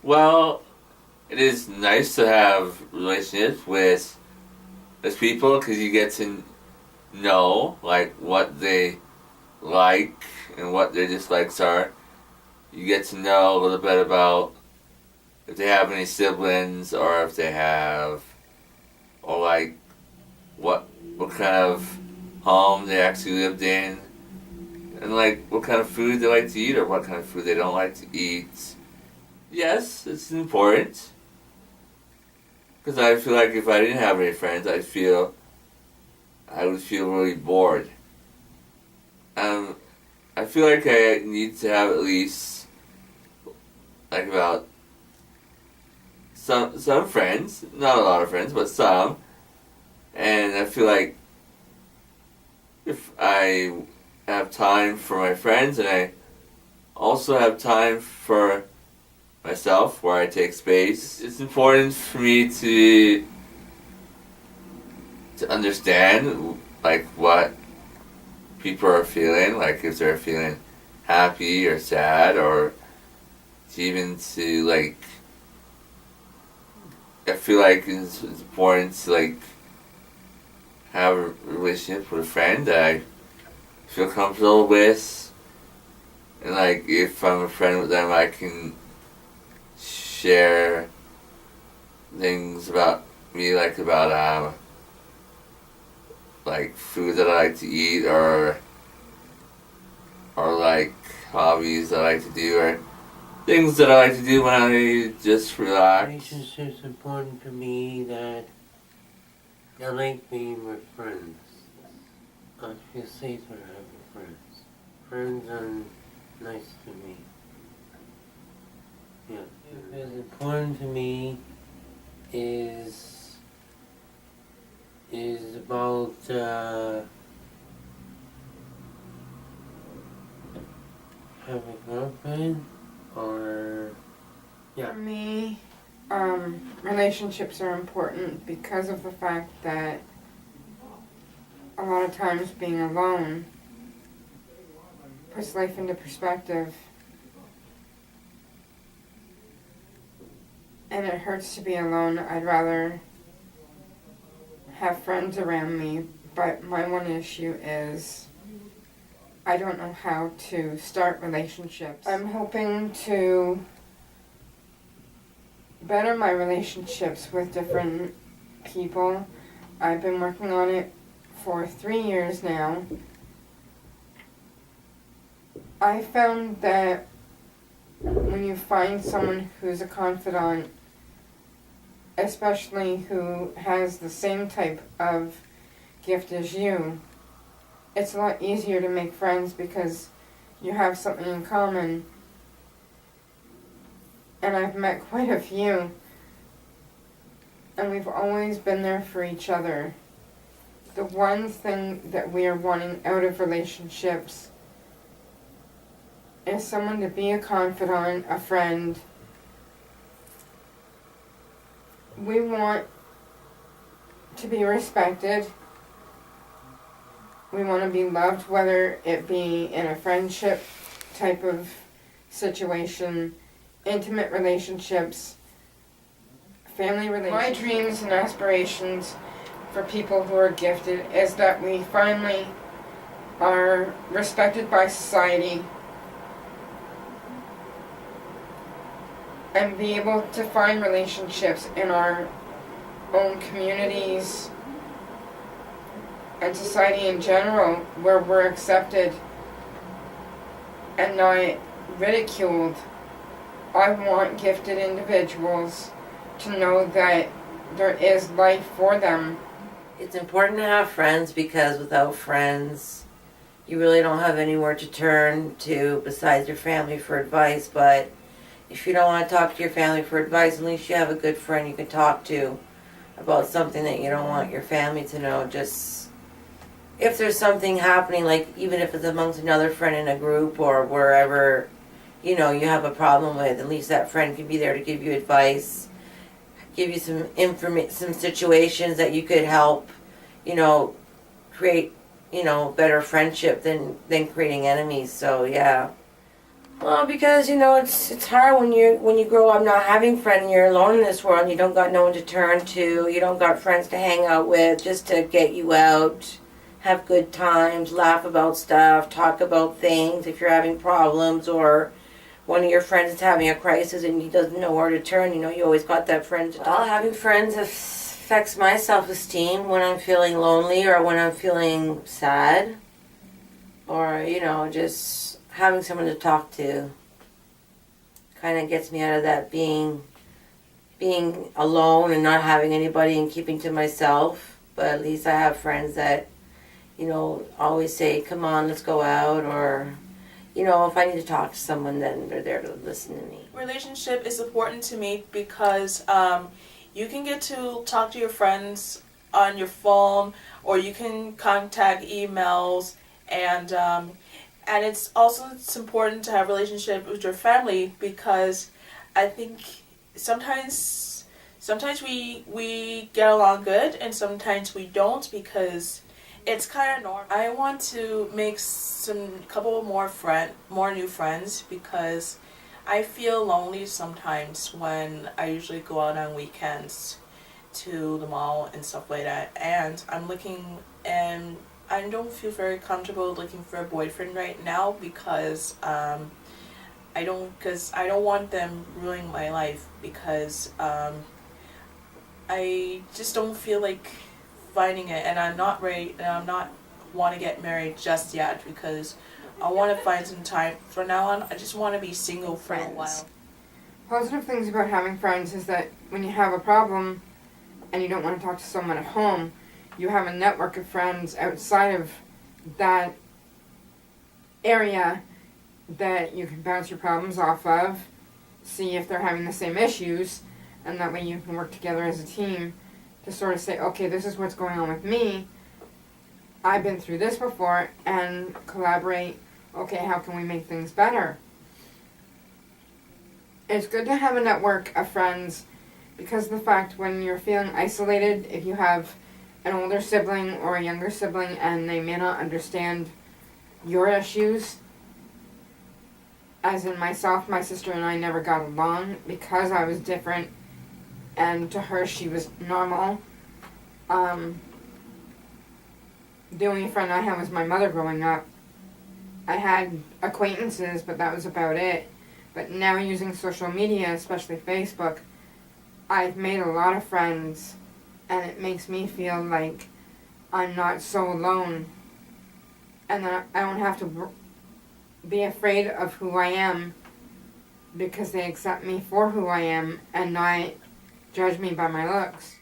Well, it is nice to have relationships with people because you get to know like what they like and what their dislikes are. You get to know a little bit about if they have any siblings or if they have, or like what kind of home they actually lived in, and like what kind of food they like to eat or what kind of food they don't like to eat. Yes, it's important because I feel like if I didn't have any friends, I would feel really bored. Um, I feel like I need to have at least like about some friends, not a lot of friends, but some. And I feel like if I have time for my friends and I also have time for myself where I take space, it's important for me to understand like what people are feeling, like if they're feeling happy or sad, or even to like I feel like it's important to like have a relationship with a friend that I feel comfortable with, and like if I'm a friend with them I can share things about me, like food that I like to eat, or like hobbies that I like to do, or things that I like to do when I just relax. Relationship's important to me that I like being with friends. I feel safer having friends. Friends are nice to me. Yeah. What's important to me is about having a girlfriend, or yeah. For me, relationships are important because of the fact that a lot of times being alone puts life into perspective, and it hurts to be alone. I'd rather have friends around me, but my one issue is I don't know how to start relationships. I'm hoping to better my relationships with different people. I've been working on it for 3 years now. I found that when you find someone who's a confidant, especially who has the same type of gift as you, it's a lot easier to make friends because you have something in common. And I've met quite a few, and we've always been there for each other. The one thing that we are wanting out of relationships is someone to be a confidant, a friend. We want to be respected. We want to be loved, whether it be in a friendship type of situation, intimate relationships, family relationships. My dreams and aspirations for people who are gifted is that we finally are respected by society and be able to find relationships in our own communities and society in general where we're accepted and not ridiculed. I want gifted individuals to know that there is life for them. It's important to have friends because without friends, you really don't have anywhere to turn to besides your family for advice. But if you don't want to talk to your family for advice, at least you have a good friend you can talk to about something that you don't want your family to know. Just if there's something happening, like even if it's amongst another friend in a group or wherever, you know, you have a problem with, at least that friend can be there to give you advice, give you some situations that you could help, you know, create, you know, better friendship than creating enemies. So yeah. Well, because it's hard when you grow up not having friends and you're alone in this world. You don't got no one to turn to. You don't got friends to hang out with just to get you out, have good times, laugh about stuff, talk about things. If you're having problems or one of your friends is having a crisis and he doesn't know where to turn, you always got that friend to talk. Well, having friends affects my self-esteem when I'm feeling lonely or when I'm feeling sad, or just having someone to talk to kind of gets me out of that being alone and not having anybody and keeping to myself. But at least I have friends that always say, come on, let's go out, or if I need to talk to someone, then they're there to listen to me. Relationship is important to me because you can get to talk to your friends on your phone, or you can contact emails, and it's important to have a relationship with your family, because I think sometimes we get along good and sometimes we don't, because it's kind of normal. I want to make couple more new friends, because I feel lonely sometimes when I usually go out on weekends to the mall and stuff like that, and I'm looking, and I don't feel very comfortable looking for a boyfriend right now, because I don't want them ruining my life, because I just don't feel like finding it, and I'm not ready, and I'm not want to get married just yet, because I want to find some time. From now on, I just want to be single for a while. Positive things about having friends is that when you have a problem and you don't want to talk to someone at home, you have a network of friends outside of that area that you can bounce your problems off of, see if they're having the same issues, and that way you can work together as a team to sort of say, okay, this is what's going on with me. I've been through this before, and collaborate, okay, how can we make things better? It's good to have a network of friends, because of the fact when you're feeling isolated, if you have an older sibling or a younger sibling and they may not understand your issues, as in myself, my sister and I never got along because I was different, and to her she was normal. The only friend I had was my mother growing up. I had acquaintances, but that was about it. But now using social media, especially Facebook, I've made a lot of friends, and it makes me feel like I'm not so alone, and that I don't have to be afraid of who I am, because they accept me for who I am and not judge me by my looks.